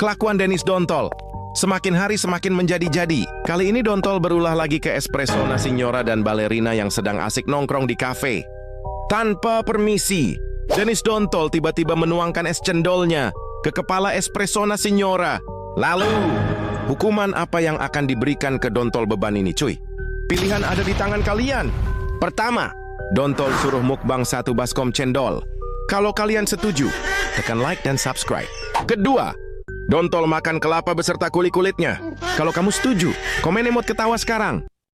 Kelakuan Dennis Dontol semakin hari semakin menjadi-jadi. Kali ini Dontol berulah lagi ke espresso Signora dan balerina yang sedang asik nongkrong di kafe. Tanpa permisi, Dennis Dontol tiba-tiba menuangkan es cendolnya ke kepala espresso Signora. Lalu, hukuman apa yang akan diberikan ke Dontol beban ini, cuy? Pilihan ada di tangan kalian. Pertama, Dontol suruh mukbang satu baskom cendol. Kalau kalian setuju, tekan like dan subscribe. Kedua, Dontol makan kelapa beserta kulit-kulitnya. Kalau kamu setuju, komen emot ketawa sekarang.